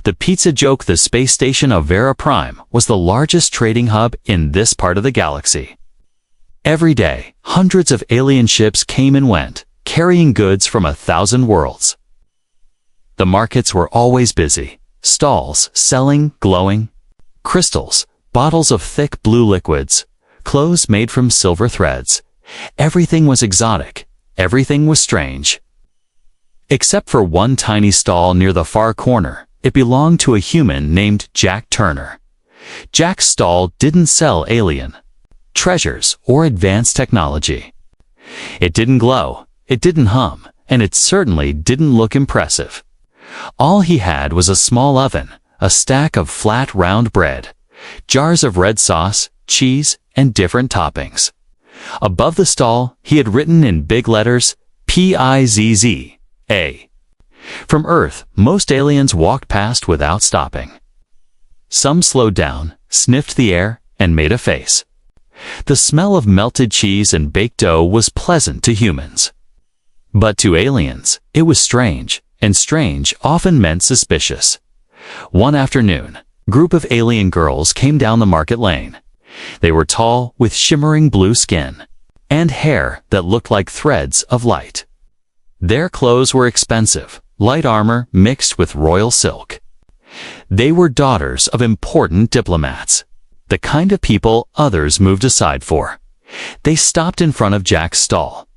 The pizza joke. The space station of Vera Prime was the largest trading hub in this part of the galaxy. Every day, hundreds of alien ships came and went, carrying goods from 1,000 worlds. The markets were always busy, stalls selling glowing crystals, bottles of thick blue liquids, clothes made from silver threads. Everything was exotic, everything was strange. Except for one tiny stall near the far corner, it belonged to a human named Jack Turner. Jack's stall didn't sell alien treasures or advanced technology. It didn't glow, it didn't hum, and it certainly didn't look impressive. All he had was a small oven, a stack of flat round bread, jars of red sauce, cheese, and different toppings. Above the stall, he had written in big letters, P-I-Z-Z-A. From Earth, most aliens walked past without stopping. Some slowed down, sniffed the air, and made a face. The smell of melted cheese and baked dough was pleasant to humans. But to aliens, it was strange, and strange often meant suspicious. One afternoon, a group of alien girls came down the market lane. They were tall, with shimmering blue skin, and hair that looked like threads of light. Their clothes were expensive, light armor mixed with royal silk. They were daughters of important diplomats, the kind of people others moved aside for. They stopped in front of Jack's stall,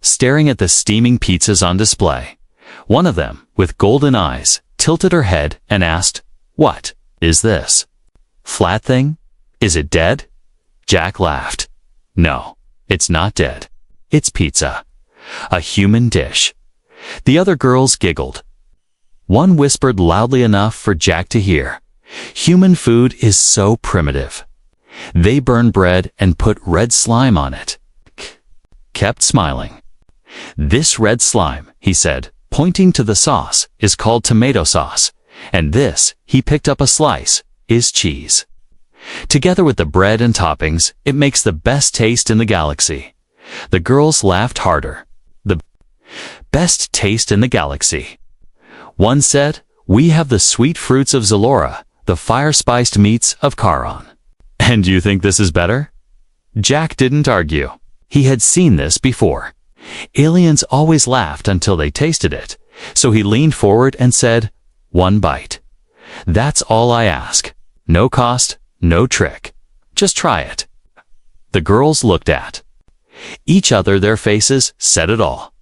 staring at the steaming pizzas on display. One of them, with golden eyes, tilted her head and asked, "What is this? Flat thing? Is it dead?" Jack laughed. "No, it's not dead. It's pizza. A human dish." The other girls giggled. One whispered loudly enough for Jack to hear, "Human food is so primitive. They burn bread and put red slime on it." Kept smiling. "This red slime," he said, pointing to the sauce, "is called tomato sauce, and this," he picked up a slice, "is cheese. Together with the bread and toppings, it makes the best taste in the galaxy." The girls laughed harder. "The best taste in the galaxy." One said, "We have the sweet fruits of Zalora, the fire-spiced meats of Charon." "And you think this is better?" Jack didn't argue. He had seen this before. Aliens always laughed until they tasted it, so he leaned forward and said, "One bite. That's all I ask. No cost, no trick. Just try it." The girls looked at each other. Their faces said it all.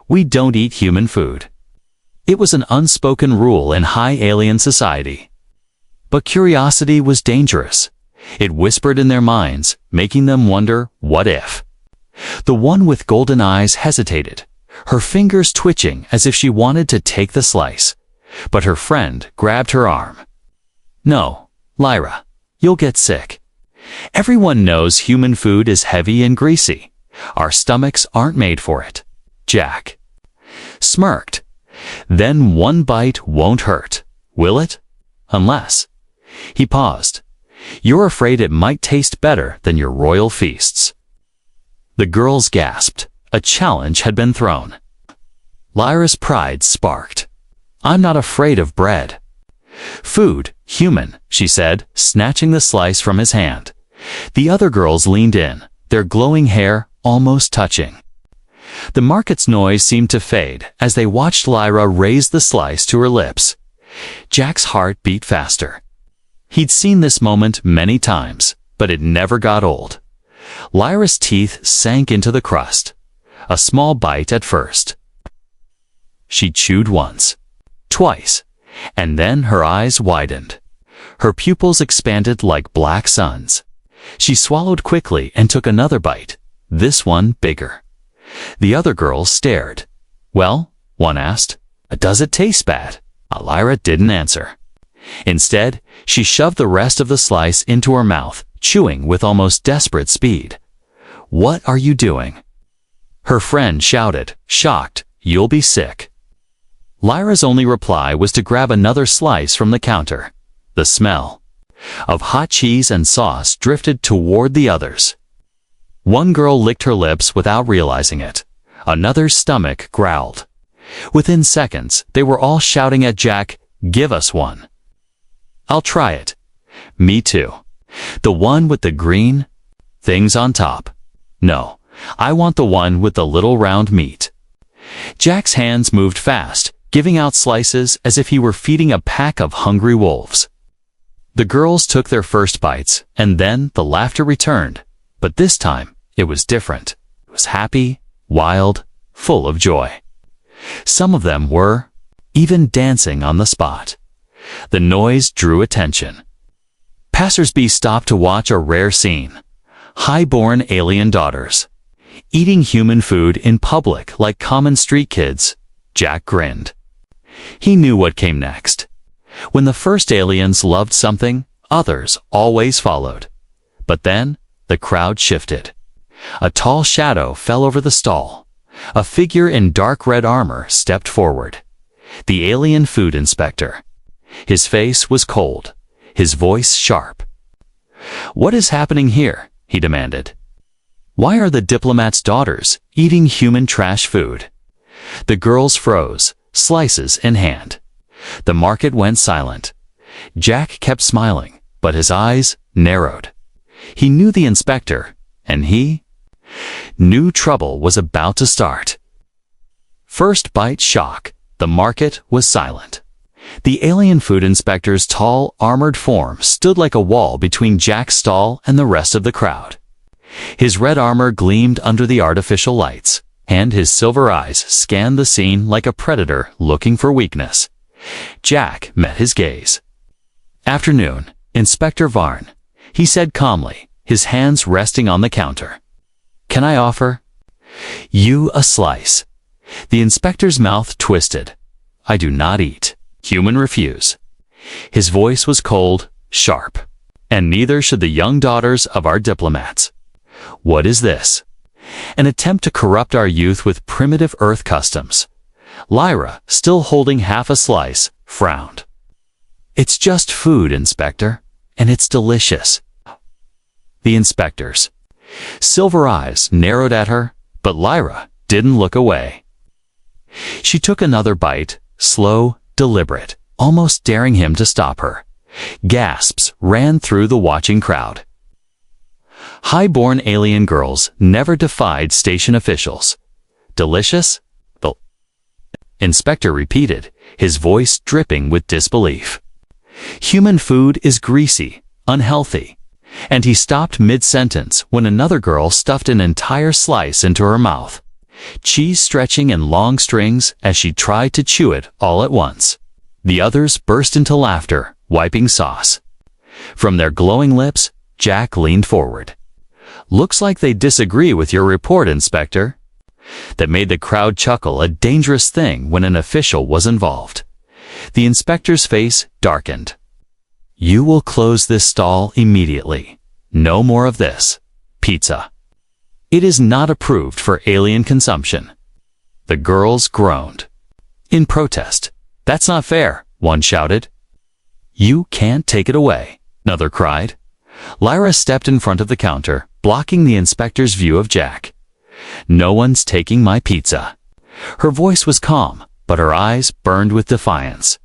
"We don't eat human food." It was an unspoken rule in high alien society. But curiosity was dangerous. It whispered in their minds, making them wonder, what if? The one with golden eyes hesitated, her fingers twitching as if she wanted to take the slice. But her friend grabbed her arm. "No, Lyra, you'll get sick. Everyone knows human food is heavy and greasy. Our stomachs aren't made for it." Jack smirked. "Then one bite won't hurt, will it? Unless..." He paused. "You're afraid it might taste better than your royal feasts." The girls gasped. A challenge had been thrown. Lyra's pride sparked. "I'm not afraid of bread." "Food, human," she said, snatching the slice from his hand. The other girls leaned in, their glowing hair almost touching. The market's noise seemed to fade as they watched Lyra raise the slice to her lips. Jack's heart beat faster. He'd seen this moment many times, but it never got old. Lyra's teeth sank into the crust. A small bite at first. She chewed once, twice, and then her eyes widened. Her pupils expanded like black suns. She swallowed quickly and took another bite, this one bigger. The other girls stared. "Well," one asked, "does it taste bad?" Lyra didn't answer. Instead, she shoved the rest of the slice into her mouth, chewing with almost desperate speed. "What are you doing?" Her friend shouted, shocked, "You'll be sick." Lyra's only reply was to grab another slice from the counter. The smell of hot cheese and sauce drifted toward the others. One girl licked her lips without realizing it. Another's stomach growled. Within seconds, they were all shouting at Jack, Give us one. I'll try it. Me too. The one with the green things on top. No, I want the one with the little round meat. Jack's hands moved fast, giving out slices as if he were feeding a pack of hungry wolves. The girls took their first bites, and then the laughter returned. But this time, it was different. It was happy, wild, full of joy. Some of them were even dancing on the spot. The noise drew attention. Passers-by stopped to watch a rare scene. High-born alien daughters eating human food in public like common street kids. Jack grinned. He knew what came next. When the first aliens loved something, others always followed. But then, the crowd shifted. A tall shadow fell over the stall. A figure in dark red armor stepped forward. The alien food inspector. His face was cold, his voice sharp. "What is happening here?" he demanded. "Why are the diplomats' daughters eating human trash food?" The girls froze, slices in hand. The market went silent. Jack kept smiling, but his eyes narrowed. He knew the inspector, and he knew trouble was about to start. First bite shock, the market was silent. The alien food inspector's tall, armored form stood like a wall between Jack's stall and the rest of the crowd. His red armor gleamed under the artificial lights, and his silver eyes scanned the scene like a predator looking for weakness. Jack met his gaze. "Afternoon, Inspector Varn," he said calmly, his hands resting on the counter. "Can I offer you a slice?" The inspector's mouth twisted. "I do not eat. Human refuse." His voice was cold, sharp. "And neither should the young daughters of our diplomats." "What is this?" "An attempt to corrupt our youth with primitive Earth customs." Lyra, still holding half a slice, frowned. "It's just food, Inspector, and it's delicious." The inspector's silver eyes narrowed at her, but Lyra didn't look away. She took another bite, slow, deliberate, almost daring him to stop her. Gasps ran through the watching crowd. High-born alien girls never defied station officials. "Delicious?" the inspector repeated, his voice dripping with disbelief. "Human food is greasy, unhealthy." And he stopped mid-sentence when another girl stuffed an entire slice into her mouth, cheese stretching in long strings as she tried to chew it all at once. The others burst into laughter, wiping sauce. From their glowing lips, Jack leaned forward. "Looks like they disagree with your report, Inspector." That made the crowd chuckle, a dangerous thing when an official was involved. The inspector's face darkened. "You will close this stall immediately. No more of this pizza. It is not approved for alien consumption." The girls groaned. In protest. "That's not fair," one shouted. "You can't take it away," another cried. Lyra stepped in front of the counter, blocking the inspector's view of Jack. "No one's taking my pizza." Her voice was calm, but her eyes burned with defiance.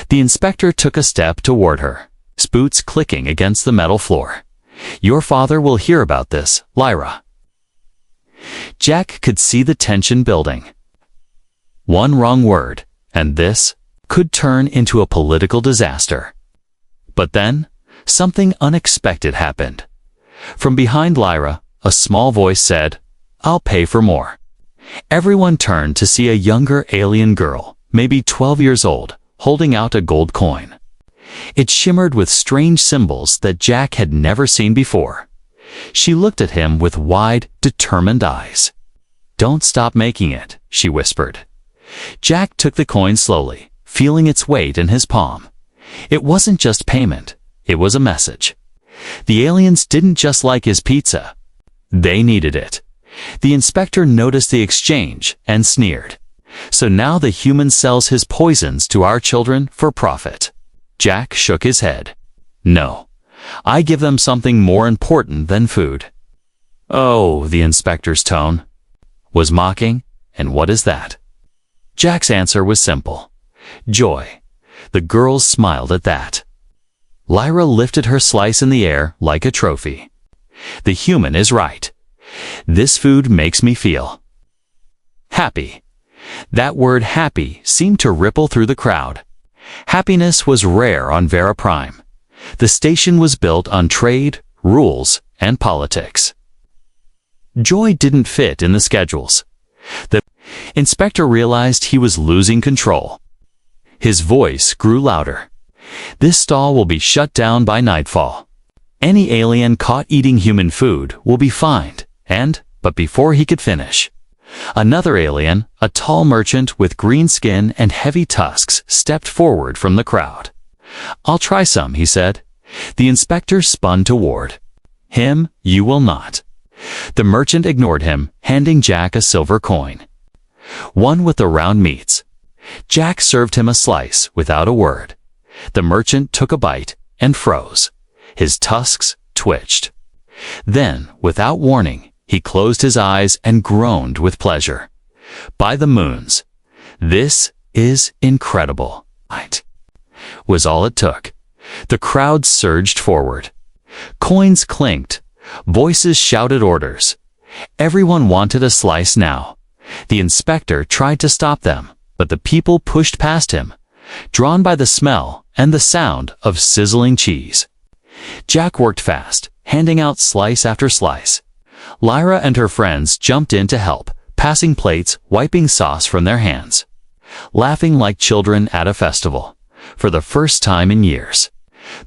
The inspector took a step toward her, his boots clicking against the metal floor. "Your father will hear about this, Lyra." Jack could see the tension building. One wrong word, and this could turn into a political disaster. But then, something unexpected happened. From behind Lyra, a small voice said, "I'll pay for more." Everyone turned to see a younger alien girl, maybe 12 years old, holding out a gold coin. It shimmered with strange symbols that Jack had never seen before. She looked at him with wide, determined eyes. "Don't stop making it," she whispered. Jack took the coin slowly, feeling its weight in his palm. It wasn't just payment, it was a message. The aliens didn't just like his pizza. They needed it. The inspector noticed the exchange and sneered. "So now the human sells his poisons to our children for profit." Jack shook his head. "No, I give them something more important than food." "Oh," the inspector's tone was mocking. "And what is that?" Jack's answer was simple. "Joy. The girls smiled at that. Lyra lifted her slice in the air like a trophy. The human is right. This food makes me feel happy. That word happy seemed to ripple through the crowd. Happiness was rare on Vera Prime. The station was built on trade, rules, and politics. Joy didn't fit in the schedules. The inspector realized he was losing control. His voice grew louder. This stall will be shut down by nightfall. Any alien caught eating human food will be fined, but before he could finish, another alien, a tall merchant with green skin and heavy tusks, stepped forward from the crowd. "I'll try some," he said. The inspector spun toward him. "You will not." The merchant ignored him, handing Jack a silver coin. "One with the round meats." Jack served him a slice without a word. The merchant took a bite and froze. His tusks twitched. Then, without warning, he closed his eyes and groaned with pleasure. "By the moons, this is incredible," was all it took. The crowd surged forward. Coins clinked. Voices shouted orders. Everyone wanted a slice now. The inspector tried to stop them, but the people pushed past him, drawn by the smell and the sound of sizzling cheese. Jack worked fast, handing out slice after slice. Lyra and her friends jumped in to help, passing plates, wiping sauce from their hands, laughing like children at a festival. For the first time in years,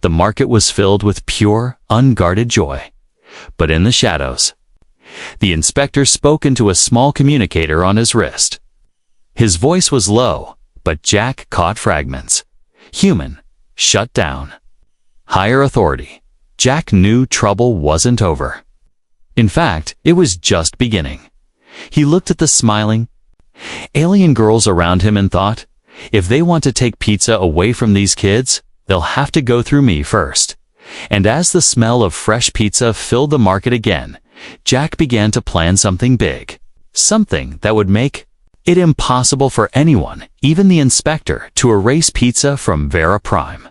the market was filled with pure, unguarded joy. But in the shadows, the inspector spoke into a small communicator on his wrist. His voice was low, but Jack caught fragments. Human, shut down. Higher authority. Jack knew trouble wasn't over. In fact, it was just beginning. He looked at the smiling alien girls around him and thought, if they want to take pizza away from these kids, they'll have to go through me first. And as the smell of fresh pizza filled the market again, Jack began to plan something big. Something that would make it impossible for anyone, even the inspector, to erase pizza from Vera Prime.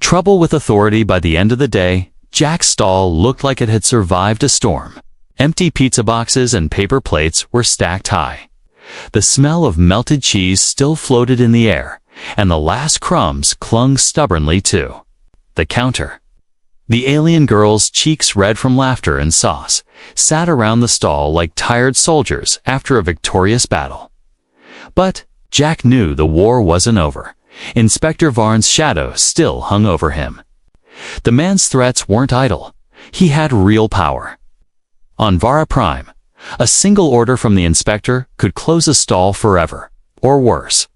Trouble with authority. By the end of the day, Jack's stall looked like it had survived a storm. Empty pizza boxes and paper plates were stacked high. The smell of melted cheese still floated in the air, and the last crumbs clung stubbornly to the counter. The alien girls, cheeks red from laughter and sauce, sat around the stall like tired soldiers after a victorious battle. But Jack knew the war wasn't over. Inspector Varn's shadow still hung over him. The man's threats weren't idle. He had real power. On Vera Prime, a single order from the inspector could close a stall forever, or worse,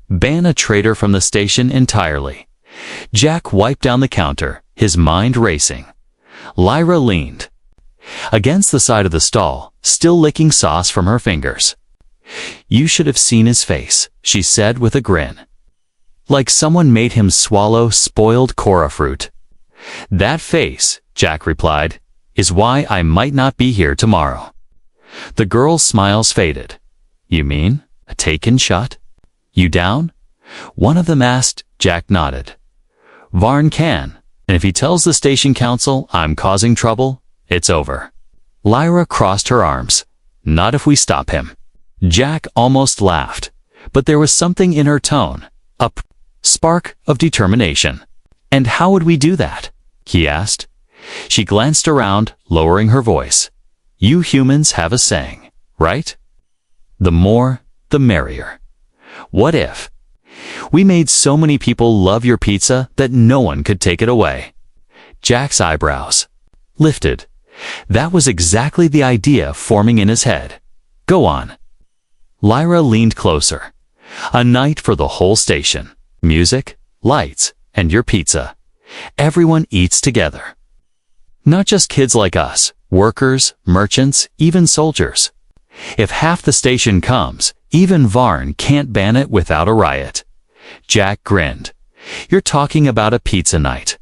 ban a trader from the station entirely. Jack wiped down the counter, his mind racing. Lyra leaned against the side of the stall, still licking sauce from her fingers. "You should have seen his face," she said with a grin. "Like someone made him swallow spoiled Cora fruit." "That face," Jack replied, "is why I might not be here tomorrow." The girl's smiles faded. "You mean a taken shot? You down?" one of them asked. Jack nodded. "Varn can, and if he tells the station council I'm causing trouble, it's over." Lyra crossed her arms. "Not if we stop him." Jack almost laughed, but there was something in her tone, a spark of determination. "And how would we do that?" he asked. She glanced around, lowering her voice. "You humans have a saying, right? The more, the merrier. What if we made so many people love your pizza that no one could take it away?" Jack's eyebrows lifted. That was exactly the idea forming in his head. "Go on." Lyra leaned closer. "A night for the whole station. Music, lights, and your pizza. Everyone eats together. Not just kids like us, workers, merchants, even soldiers. If half the station comes, even Varn can't ban it without a riot." Jack grinned. "You're talking about a pizza night."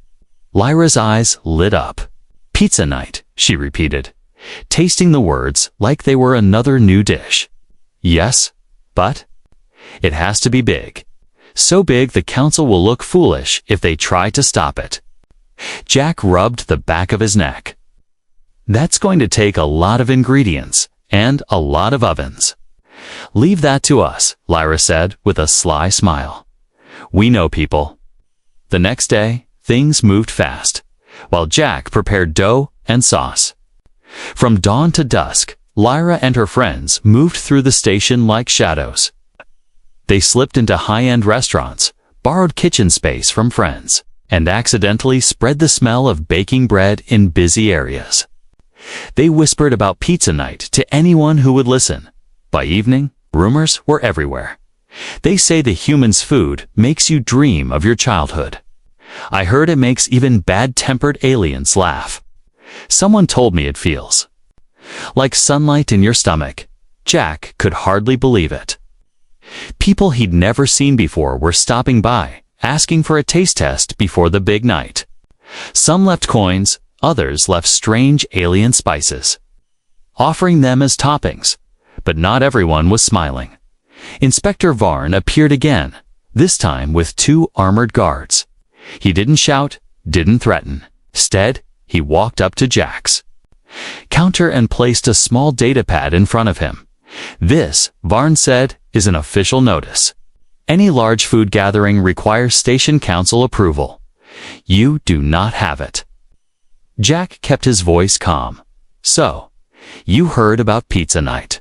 Lyra's eyes lit up. "Pizza night," she repeated, tasting the words like they were another new dish. "Yes, but it has to be big." So big the council will look foolish if they try to stop it. Jack rubbed the back of his neck. That's going to take a lot of ingredients and a lot of ovens. Leave that to us, Lyra said with a sly smile. We know people. The next day, things moved fast, while Jack prepared dough and sauce. From dawn to dusk, Lyra and her friends moved through the station like shadows. They slipped into high-end restaurants, borrowed kitchen space from friends, and accidentally spread the smell of baking bread in busy areas. They whispered about pizza night to anyone who would listen. By evening, rumors were everywhere. They say the human's food makes you dream of your childhood. I heard it makes even bad-tempered aliens laugh. Someone told me it feels like sunlight in your stomach. Jack could hardly believe it. People he'd never seen before were stopping by, asking for a taste test before the big night. Some left coins, others left strange alien spices, offering them as toppings. But not everyone was smiling. Inspector Varn appeared again, this time with 2 armored guards. He didn't shout, didn't threaten. Instead, he walked up to Jack's counter and placed a small data pad in front of him. This, Varn said, is an official notice. Any large food gathering requires station council approval. You do not have it. Jack kept his voice calm. So, you heard about pizza night.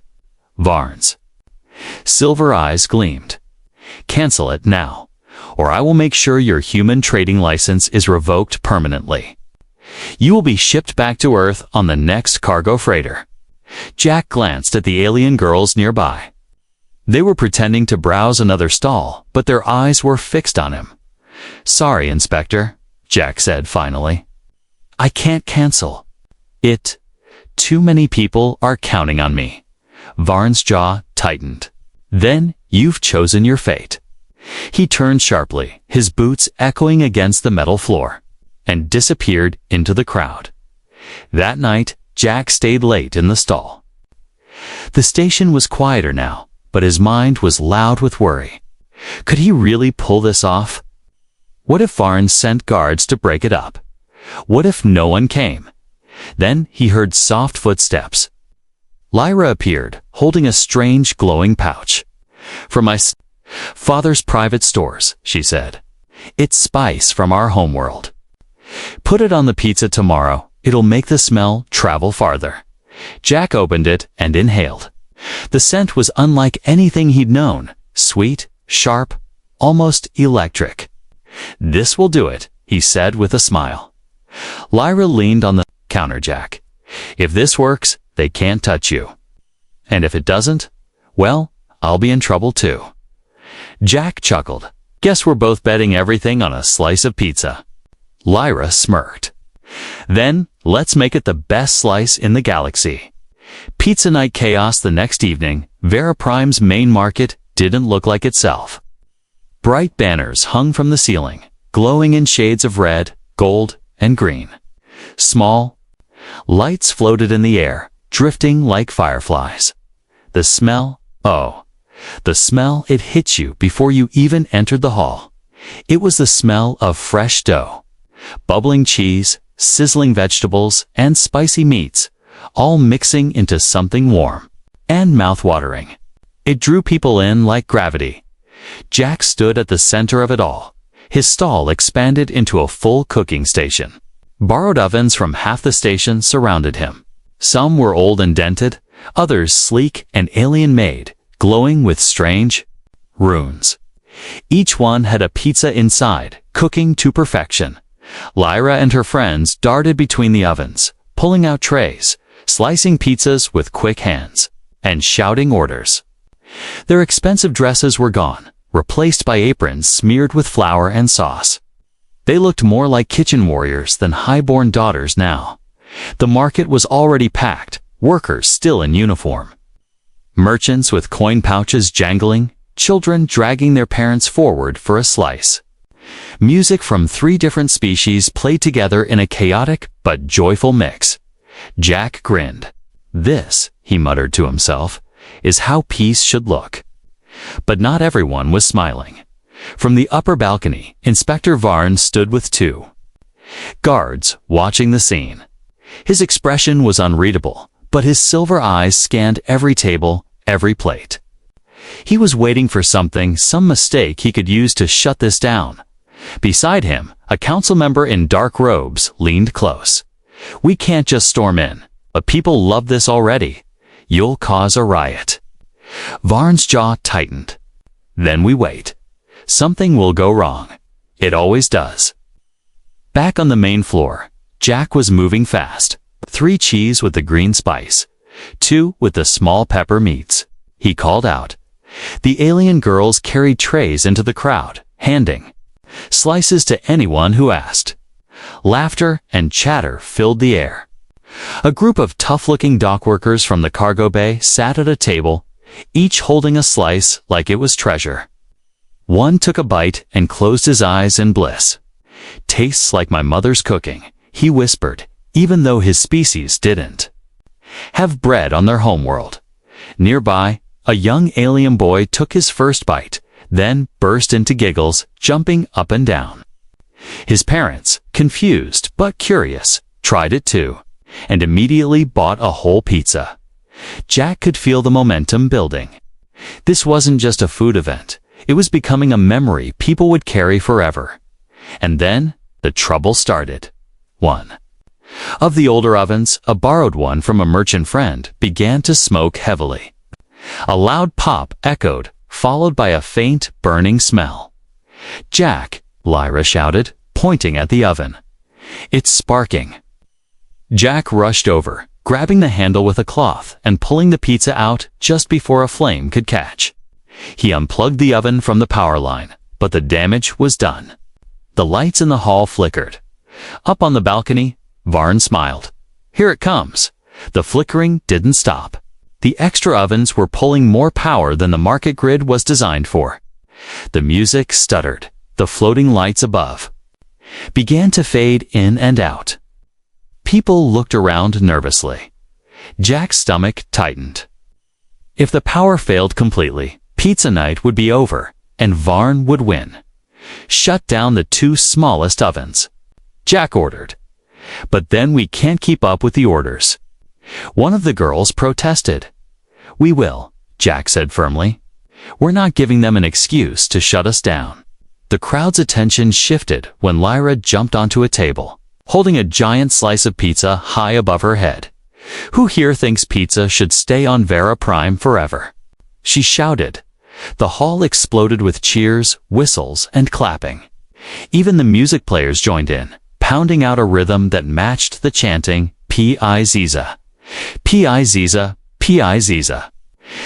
Varn's silver eyes gleamed. Cancel it now, or I will make sure your human trading license is revoked permanently. You will be shipped back to Earth on the next cargo freighter. Jack glanced at the alien girls nearby. They were pretending to browse another stall, but their eyes were fixed on him. Sorry, Inspector, Jack said finally. I can't cancel it. Too many people are counting on me. Varn's jaw tightened. Then you've chosen your fate. He turned sharply, his boots echoing against the metal floor, and disappeared into the crowd. That night, Jack stayed late in the stall. The station was quieter now, but his mind was loud with worry. Could he really pull this off? What if Varn sent guards to break it up? What if no one came? Then he heard soft footsteps. Lyra appeared, holding a strange glowing pouch. From my father's private stores, she said. It's spice from our homeworld. Put it on the pizza tomorrow. It'll make the smell travel farther. Jack opened it and inhaled. The scent was unlike anything he'd known. Sweet, sharp, almost electric. This will do it, he said with a smile. Lyra leaned on the counter. Jack, if this works, they can't touch you. And if it doesn't, well, I'll be in trouble too. Jack chuckled. Guess we're both betting everything on a slice of pizza. Lyra smirked. Then, let's make it the best slice in the galaxy. Pizza night chaos the next evening. Vera Prime's main market didn't look like itself. Bright banners hung from the ceiling, glowing in shades of red, gold, and green. Small lights floated in the air, drifting like fireflies. The smell, the smell, it hit you before you even entered the hall. It was the smell of fresh dough, bubbling cheese, sizzling vegetables, and spicy meats, all mixing into something warm and mouth-watering. It drew people in like gravity. Jack stood at the center of it all. His stall expanded into a full cooking station. Borrowed ovens from half the station surrounded him. Some were old and dented, others sleek and alien-made, glowing with strange runes. Each one had a pizza inside, cooking to perfection. Lyra and her friends darted between the ovens, pulling out trays, slicing pizzas with quick hands, and shouting orders. Their expensive dresses were gone, replaced by aprons smeared with flour and sauce. They looked more like kitchen warriors than high-born daughters now. The market was already packed, workers still in uniform. Merchants with coin pouches jangling, children dragging their parents forward for a slice. Music from 3 different species played together in a chaotic but joyful mix. Jack grinned. This, he muttered to himself, is how peace should look. But not everyone was smiling. From the upper balcony, Inspector Varn stood with two guards watching the scene. His expression was unreadable, but his silver eyes scanned every table, every plate. He was waiting for something, some mistake he could use to shut this down. Beside him, a council member in dark robes leaned close. "We can't just storm in, but people love this already. You'll cause a riot." Varn's jaw tightened. "Then we wait. Something will go wrong. It always does." Back on the main floor, Jack was moving fast. 3 cheese with the green spice, 2 with the small pepper meats. He called out. The alien girls carried trays into the crowd, handing slices to anyone who asked. Laughter and chatter filled the air. A group of tough-looking dockworkers from the cargo bay sat at a table, each holding a slice like it was treasure. One took a bite and closed his eyes in bliss. "Tastes like my mother's cooking," he whispered, even though his species didn't have bread on their homeworld. Nearby, a young alien boy took his first bite, then burst into giggles, jumping up and down. His parents, confused but curious, tried it too, and immediately bought a whole pizza. Jack could feel the momentum building. This wasn't just a food event, it was becoming a memory people would carry forever. And then, the trouble started. One of the older ovens, a borrowed one from a merchant friend, began to smoke heavily. A loud pop echoed, followed by a faint, burning smell. "Jack," Lyra shouted, pointing at the oven. "It's sparking." Jack rushed over, grabbing the handle with a cloth and pulling the pizza out just before a flame could catch. He unplugged the oven from the power line, but the damage was done. The lights in the hall flickered. Up on the balcony, Varn smiled. "Here it comes." The flickering didn't stop. The extra ovens were pulling more power than the market grid was designed for. The music stuttered. The floating lights above began to fade in and out. People looked around nervously. Jack's stomach tightened. If the power failed completely, pizza night would be over, and Varn would win. "Shut down the 2 smallest ovens," Jack ordered. "But then we can't keep up with the orders." One of the girls protested. "We will," Jack said firmly. "We're not giving them an excuse to shut us down." The crowd's attention shifted when Lyra jumped onto a table, holding a giant slice of pizza high above her head. "Who here thinks pizza should stay on Vera Prime forever?" she shouted. The hall exploded with cheers, whistles, and clapping. Even the music players joined in, pounding out a rhythm that matched the chanting, "P-I-Ziza, P-I-Ziza, P-I-Ziza."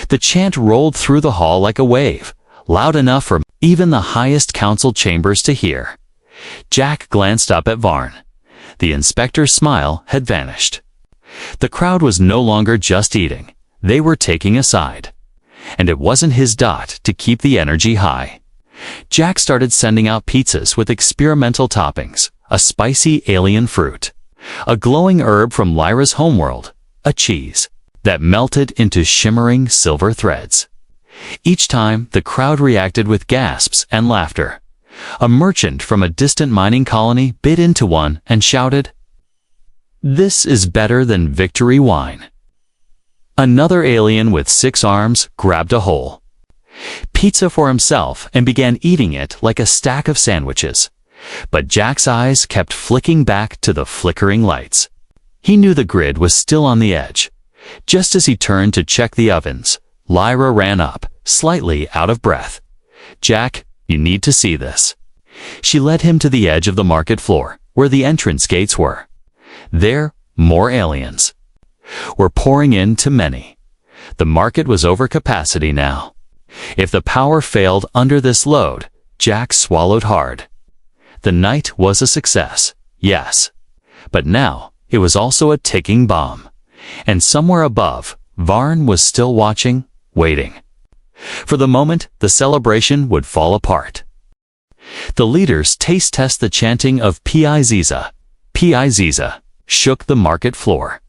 The chant rolled through the hall like a wave, loud enough for even the highest council chambers to hear. Jack glanced up at Varn. The inspector's smile had vanished. The crowd was no longer just eating, they were taking a side. And it wasn't his dot to keep the energy high. Jack started sending out pizzas with experimental toppings, a spicy alien fruit, a glowing herb from Lyra's homeworld, a cheese that melted into shimmering silver threads. Each time, the crowd reacted with gasps and laughter. A merchant from a distant mining colony bit into one and shouted, "This is better than victory wine." Another alien with 6 arms grabbed a whole pizza for himself and began eating it like a stack of sandwiches. But Jack's eyes kept flicking back to the flickering lights. He knew the grid was still on the edge. Just as he turned to check the ovens, Lyra ran up, slightly out of breath. "Jack, you need to see this." She led him to the edge of the market floor, where the entrance gates were. There, more aliens were pouring in too many. The market was over capacity now. If the power failed under this load, Jack swallowed hard. The night was a success, yes. But now, it was also a ticking bomb. And somewhere above, Varn was still watching, waiting for the moment the celebration would fall apart. The leaders taste test the chanting of P-I-Ziza, P-I-Ziza, shook the market floor.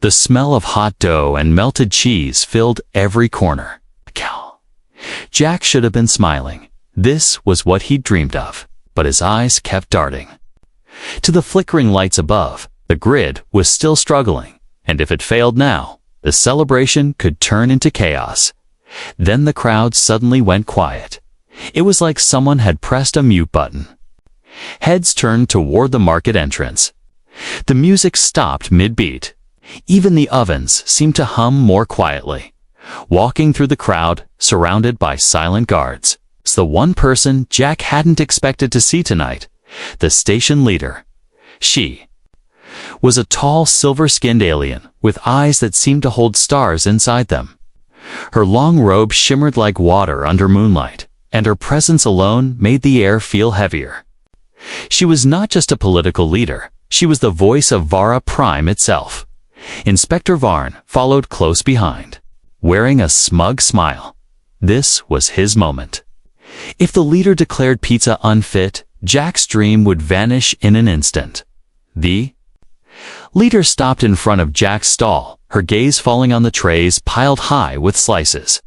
The smell of hot dough and melted cheese filled every corner. Jack should have been smiling. This was what he'd dreamed of, but his eyes kept darting. To the flickering lights above, the grid was still struggling, and if it failed now, the celebration could turn into chaos. Then the crowd suddenly went quiet. It was like someone had pressed a mute button. Heads turned toward the market entrance. The music stopped mid-beat. Even the ovens seemed to hum more quietly. Walking through the crowd, surrounded by silent guards, was the one person Jack hadn't expected to see tonight, the station leader. She was a tall, silver-skinned alien with eyes that seemed to hold stars inside them. Her long robe shimmered like water under moonlight, and her presence alone made the air feel heavier. She was not just a political leader, she was the voice of Vara Prime itself. Inspector Varn followed close behind, wearing a smug smile. This was his moment. If the leader declared pizza unfit, Jack's dream would vanish in an instant. The leader stopped in front of Jack's stall, her gaze falling on the trays piled high with slices.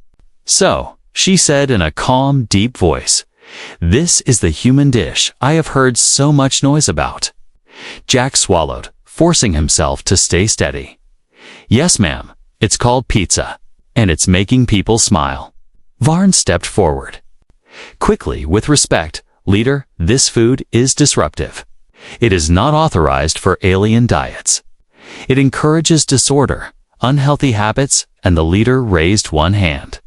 "So," she said in a calm, deep voice, "this is the human dish I have heard so much noise about." Jack swallowed, forcing himself to stay steady. "Yes, ma'am, it's called pizza, and it's making people smile." Varn stepped forward. Quickly, with respect, "Leader, this food is disruptive. It is not authorized for alien diets. It encourages disorder, unhealthy habits," and the leader raised one hand.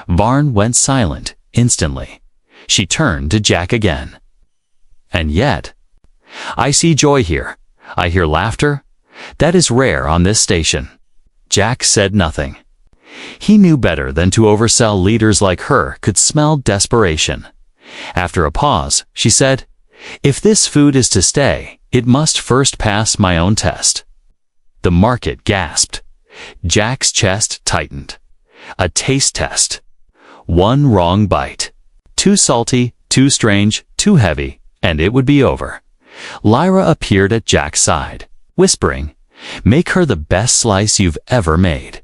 Varn went silent instantly. She turned to Jack again. "And yet, I see joy here. I hear laughter. That is rare on this station." Jack said nothing. He knew better than to oversell leaders like her could smell desperation. After a pause, she said, "If this food is to stay, it must first pass my own test." The market gasped. Jack's chest tightened. A taste test. One wrong bite. Too salty, too strange, too heavy, and it would be over. Lyra appeared at Jack's side, whispering, "Make her the best slice you've ever made."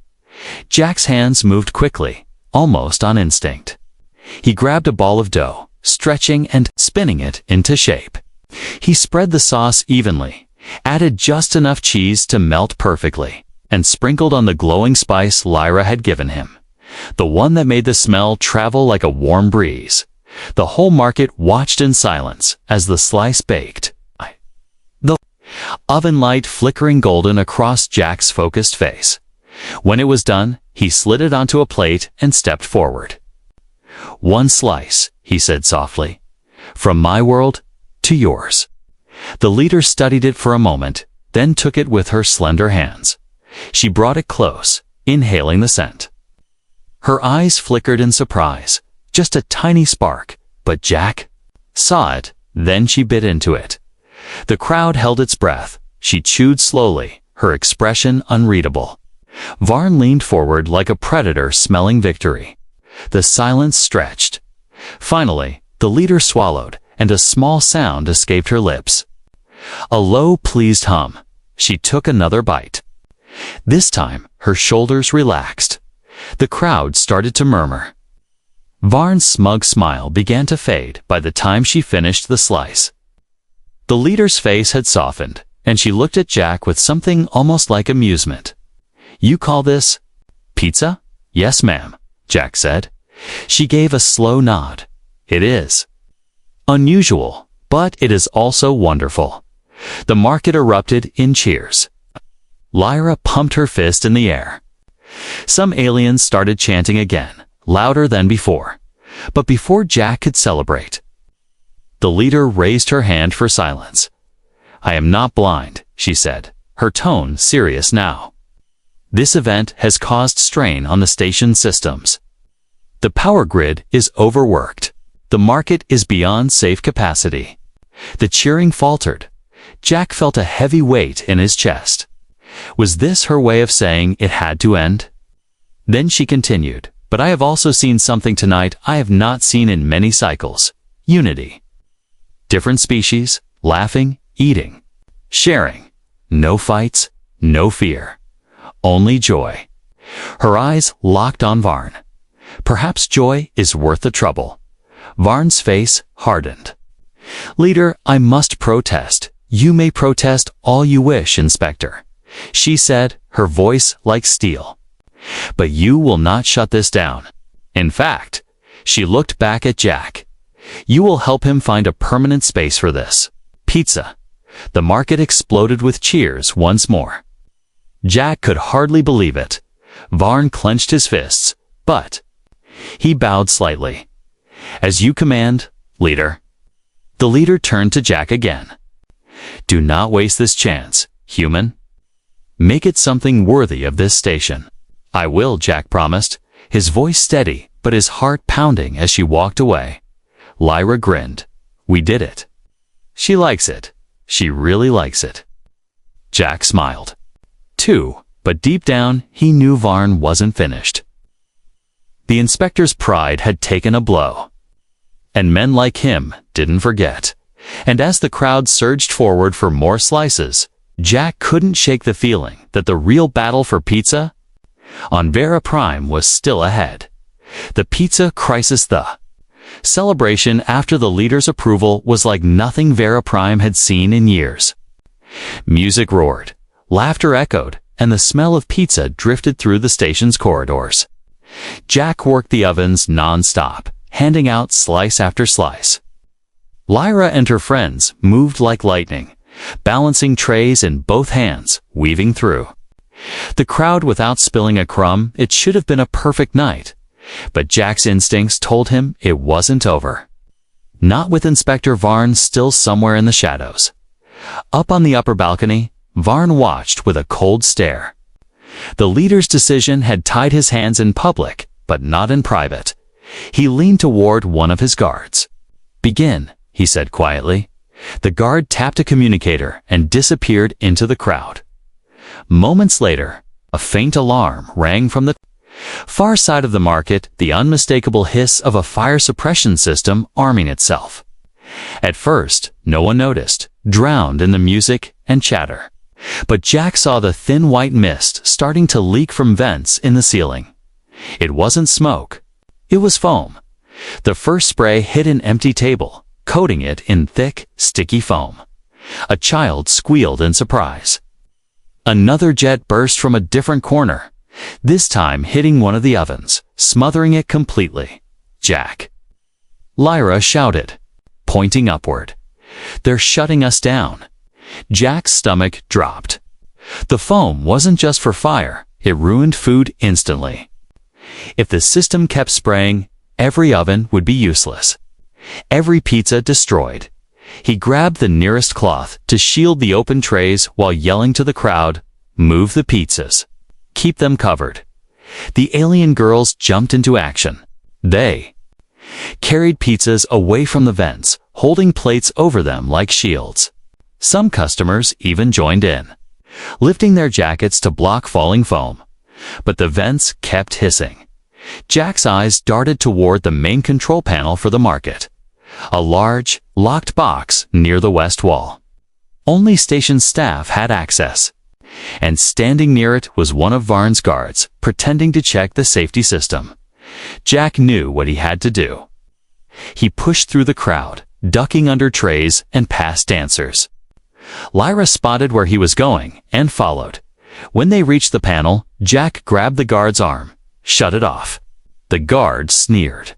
Jack's hands moved quickly, almost on instinct. He grabbed a ball of dough, stretching and spinning it into shape. He spread the sauce evenly, added just enough cheese to melt perfectly, and sprinkled on the glowing spice Lyra had given him, the one that made the smell travel like a warm breeze. The whole market watched in silence as the slice baked, the oven light flickering golden across Jack's focused face. When it was done, he slid it onto a plate and stepped forward. "One slice," he said softly, "from my world to yours." The leader studied it for a moment, then took it with her slender hands. She brought it close, inhaling the scent. Her eyes flickered in surprise, just a tiny spark, but Jack saw it, then she bit into it. The crowd held its breath. She chewed slowly, her expression unreadable. Varn leaned forward like a predator smelling victory. The silence stretched. Finally, the leader swallowed, and a small sound escaped her lips. A low, pleased hum. She took another bite. This time, her shoulders relaxed. The crowd started to murmur. Varn's smug smile began to fade by the time she finished the slice. The leader's face had softened, and she looked at Jack with something almost like amusement. "You call this pizza?" "Yes, ma'am," Jack said. She gave a slow nod. "It is unusual, but it is also wonderful." The market erupted in cheers. Lyra pumped her fist in the air. Some aliens started chanting again, louder than before. But before Jack could celebrate, the leader raised her hand for silence. "I am not blind," she said, her tone serious now. "This event has caused strain on the station systems. The power grid is overworked. The market is beyond safe capacity." The cheering faltered. Jack felt a heavy weight in his chest. Was this her way of saying it had to end? Then she continued, "But I have also seen something tonight I have not seen in many cycles. Unity. Different species, laughing, eating, sharing. No fights, no fear. Only joy." Her eyes locked on Varn. Perhaps joy is worth the trouble. Varn's face hardened. "Leader, I must protest. You may protest all you wish, Inspector," she said, her voice like steel. "But you will not shut this down. In fact," she looked back at Jack, "you will help him find a permanent space for this. Pizza." The market exploded with cheers once more. Jack could hardly believe it. Varn clenched his fists, but he bowed slightly. "As you command, leader." The leader turned to Jack again. "Do not waste this chance, human. Make it something worthy of this station." "I will," Jack promised, his voice steady but his heart pounding as she walked away. Lyra grinned. "We did it. She likes it. She really likes it." Jack smiled, too, but deep down he knew Varn wasn't finished. The inspector's pride had taken a blow. And men like him didn't forget. And as the crowd surged forward for more slices, Jack couldn't shake the feeling that the real battle for pizza on Vera Prime was still ahead. The pizza crisis, the celebration after the leader's approval, was like nothing Vera Prime had seen in years. Music roared, laughter echoed, and the smell of pizza drifted through the station's corridors. Jack worked the ovens non-stop, handing out slice after slice. Lyra and her friends moved like lightning, balancing trays in both hands, weaving through. The crowd without spilling a crumb. It should have been a perfect night. But Jack's instincts told him it wasn't over. Not with Inspector Varn still somewhere in the shadows. Up on the upper balcony, Varn watched with a cold stare. The leader's decision had tied his hands in public, but not in private. He leaned toward one of his guards. "Begin," he said quietly. The guard tapped a communicator and disappeared into the crowd. Moments later, a faint alarm rang from the far side of the market, the unmistakable hiss of a fire suppression system arming itself. At first, no one noticed, drowned in the music and chatter. But Jack saw the thin white mist starting to leak from vents in the ceiling. It wasn't smoke. It was foam. The first spray hit an empty table, coating it in thick, sticky foam. A child squealed in surprise. Another jet burst from a different corner, this time hitting one of the ovens, smothering it completely. "Jack!" Lyra shouted, pointing upward. "They're shutting us down." Jack's stomach dropped. The foam wasn't just for fire, it ruined food instantly. If the system kept spraying, every oven would be useless. Every pizza destroyed. He grabbed the nearest cloth to shield the open trays while yelling to the crowd, "Move the pizzas. Keep them covered." The alien girls jumped into action. They carried pizzas away from the vents, holding plates over them like shields. Some customers even joined in, lifting their jackets to block falling foam. But the vents kept hissing. Jack's eyes darted toward the main control panel for the market, a large, locked box near the west wall. Only station staff had access, and standing near it was one of Varn's guards, pretending to check the safety system. Jack knew what he had to do. He pushed through the crowd, ducking under trays and past dancers. Lyra spotted where he was going and followed. When they reached the panel, Jack grabbed the guard's arm, shut it off. The guard sneered.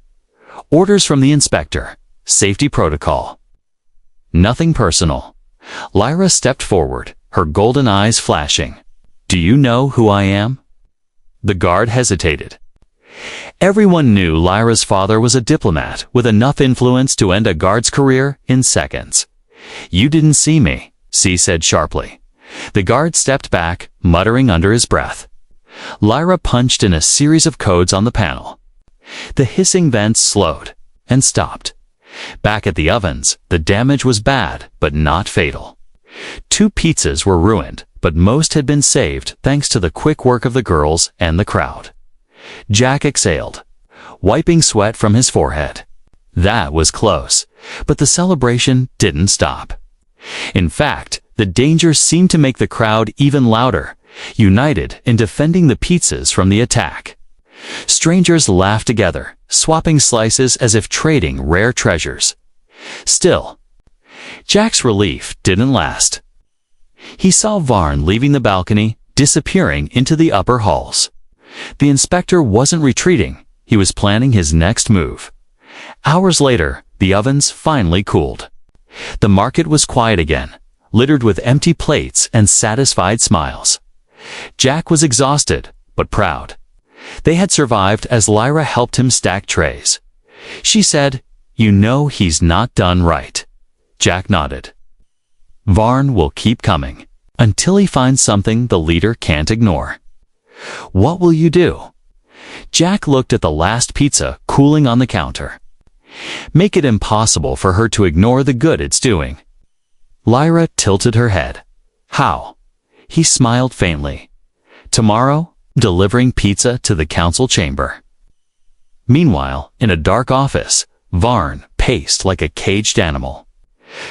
"Orders from the inspector. Safety protocol." "Nothing personal." Lyra stepped forward, her golden eyes flashing. "Do you know who I am?" The guard hesitated. Everyone knew Lyra's father was a diplomat with enough influence to end a guard's career in seconds. "You didn't see me," she said sharply. The guard stepped back, muttering under his breath. Lyra punched in a series of codes on the panel. The hissing vents slowed and stopped. Back at the ovens, the damage was bad, but not fatal. 2 pizzas were ruined, but most had been saved thanks to the quick work of the girls and the crowd. Jack exhaled, wiping sweat from his forehead. That was close, but the celebration didn't stop. In fact, the danger seemed to make the crowd even louder, united in defending the pizzas from the attack. Strangers laughed together, swapping slices as if trading rare treasures. Still, Jack's relief didn't last. He saw Varn leaving the balcony, disappearing into the upper halls. The inspector wasn't retreating, he was planning his next move. Hours later, the ovens finally cooled. The market was quiet again, littered with empty plates and satisfied smiles. Jack was exhausted, but proud. They had survived as Lyra helped him stack trays. She said, "You know he's not done right." Jack nodded. Varn will keep coming, until he finds something the leader can't ignore. What will you do? Jack looked at the last pizza cooling on the counter. Make it impossible for her to ignore the good it's doing. Lyra tilted her head. How? He smiled faintly. Tomorrow, delivering pizza to the council chamber. Meanwhile, in a dark office, Varn paced like a caged animal.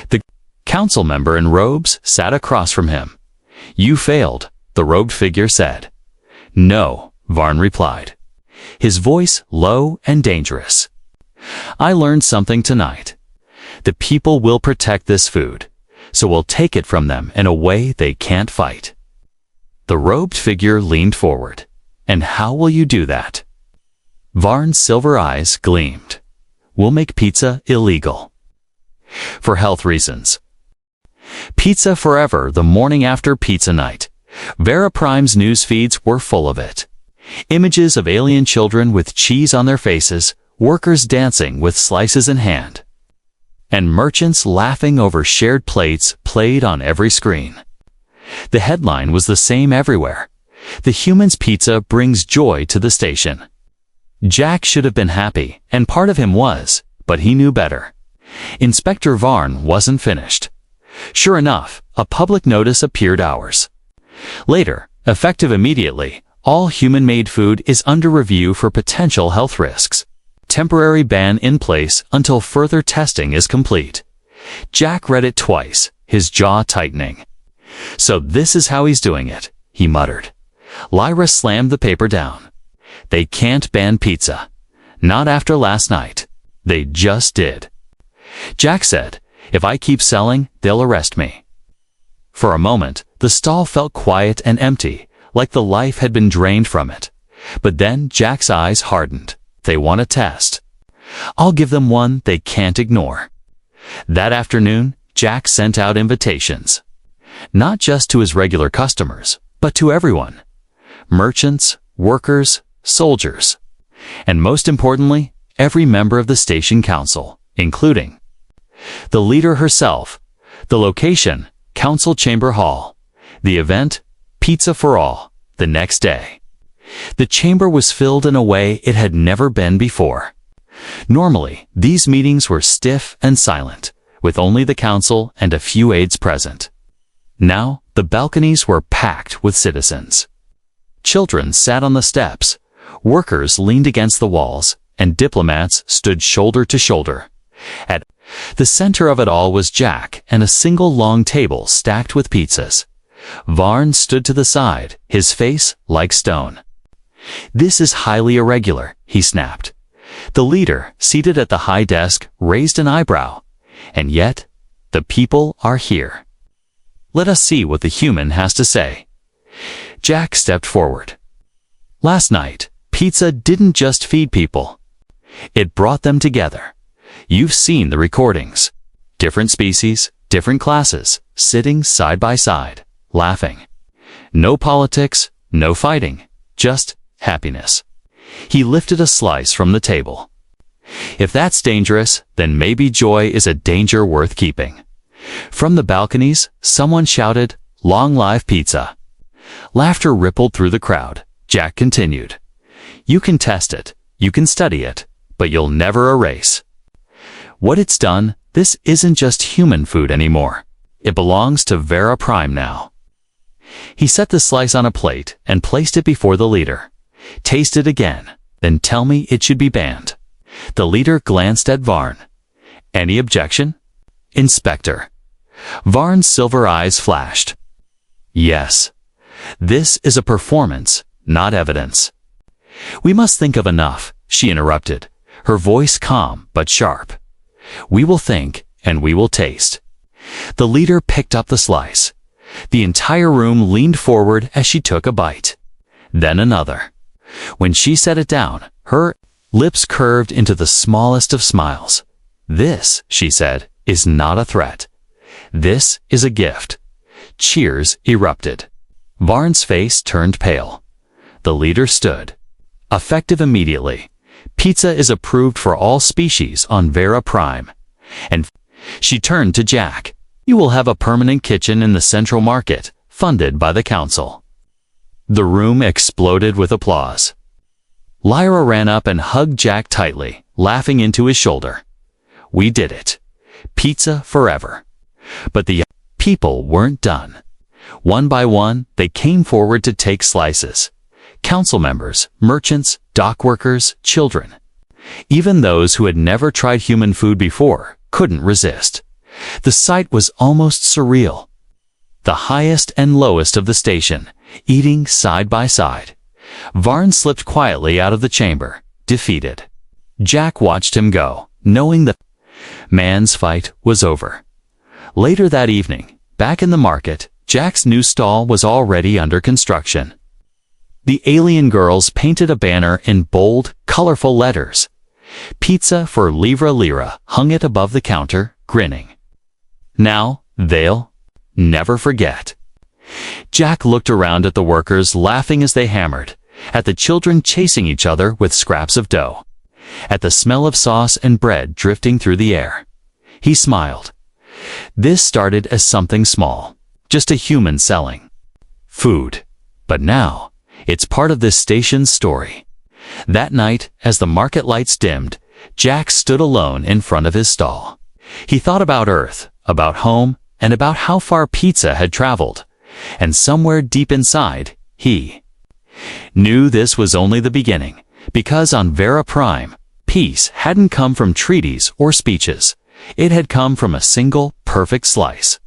The council member in robes sat across from him. "You failed," the robed figure said. "No," Varn replied, his voice low and dangerous. "I learned something tonight. The people will protect this food, so we'll take it from them in a way they can't fight." The robed figure leaned forward. "And how will you do that?" Varn's silver eyes gleamed. "We'll make pizza illegal. For health reasons." Pizza forever the morning after pizza night. Vera Prime's news feeds were full of it. Images of alien children with cheese on their faces, workers dancing with slices in hand, and merchants laughing over shared plates played on every screen. The headline was the same everywhere. "The human's pizza brings joy to the station." Jack should have been happy, and part of him was, but he knew better. Inspector Varn wasn't finished. Sure enough, a public notice appeared hours later. Effective immediately, all human-made food is under review for potential health risks. Temporary ban in place until further testing is complete. Jack read it twice, his jaw tightening. "So this is how he's doing it," he muttered. Lyra slammed the paper down. "They can't ban pizza. Not after last night. They just did." Jack said, "If I keep selling, they'll arrest me." For a moment, the stall felt quiet and empty, like the life had been drained from it. But then Jack's eyes hardened. "They want a test. I'll give them one they can't ignore." That afternoon, Jack sent out invitations. Not just to his regular customers, but to everyone. Merchants, workers, soldiers, and most importantly, every member of the station council, including the leader herself. The location, Council Chamber Hall. The event, Pizza for All, the next day. The chamber was filled in a way it had never been before. Normally, these meetings were stiff and silent, with only the council and a few aides present. Now, the balconies were packed with citizens. Children sat on the steps, workers leaned against the walls, and diplomats stood shoulder to shoulder. At the center of it all was Jack and a single long table stacked with pizzas. Varn stood to the side, his face like stone. "This is highly irregular," he snapped. The leader, seated at the high desk, raised an eyebrow. "And yet, the people are here. Let us see what the human has to say." Jack stepped forward. "Last night, pizza didn't just feed people. It brought them together. You've seen the recordings. Different species, different classes, sitting side by side, laughing. No politics, no fighting, just happiness." He lifted a slice from the table. "If that's dangerous, then maybe joy is a danger worth keeping." From the balconies, someone shouted, "Long live pizza." Laughter rippled through the crowd. Jack continued, "You can test it, you can study it, but you'll never erase what it's done. This isn't just human food anymore. It belongs to Vera Prime now." He set the slice on a plate and placed it before the leader. "Taste it again, then tell me it should be banned." The leader glanced at Varn. "Any objection?" "Inspector." Varn's silver eyes flashed. "Yes. This is a performance, not evidence." "We must think of enough," she interrupted, her voice calm but sharp. "We will think, and we will taste." The leader picked up the slice. The entire room leaned forward as she took a bite. Then another. When she set it down, her lips curved into the smallest of smiles. "This," she said, "is not a threat. This is a gift." Cheers erupted. Varn's face turned pale. The leader stood. "Effective immediately. Pizza is approved for all species on Vera Prime." And she turned to Jack. "You will have a permanent kitchen in the Central Market, funded by the council." The room exploded with applause. Lyra ran up and hugged Jack tightly, laughing into his shoulder. "We did it. Pizza forever." But the people weren't done. One by one, they came forward to take slices. Council members, merchants, dock workers, children. Even those who had never tried human food before couldn't resist. The sight was almost surreal. The highest and lowest of the station, eating side by side. Varn slipped quietly out of the chamber, defeated. Jack watched him go, knowing the man's fight was over. Later that evening, back in the market, Jack's new stall was already under construction. The alien girls painted a banner in bold, colorful letters. "Pizza for Livra Lira" hung it above the counter, grinning. Now, they'll never forget. Jack looked around at the workers laughing as they hammered, at the children chasing each other with scraps of dough, at the smell of sauce and bread drifting through the air. He smiled. This started as something small, just a human selling food. But now, it's part of this station's story. That night, as the market lights dimmed, Jack stood alone in front of his stall. He thought about Earth, about home, and about how far pizza had traveled. And somewhere deep inside, he knew this was only the beginning, because on Vera Prime, peace hadn't come from treaties or speeches. It had come from a single, perfect slice.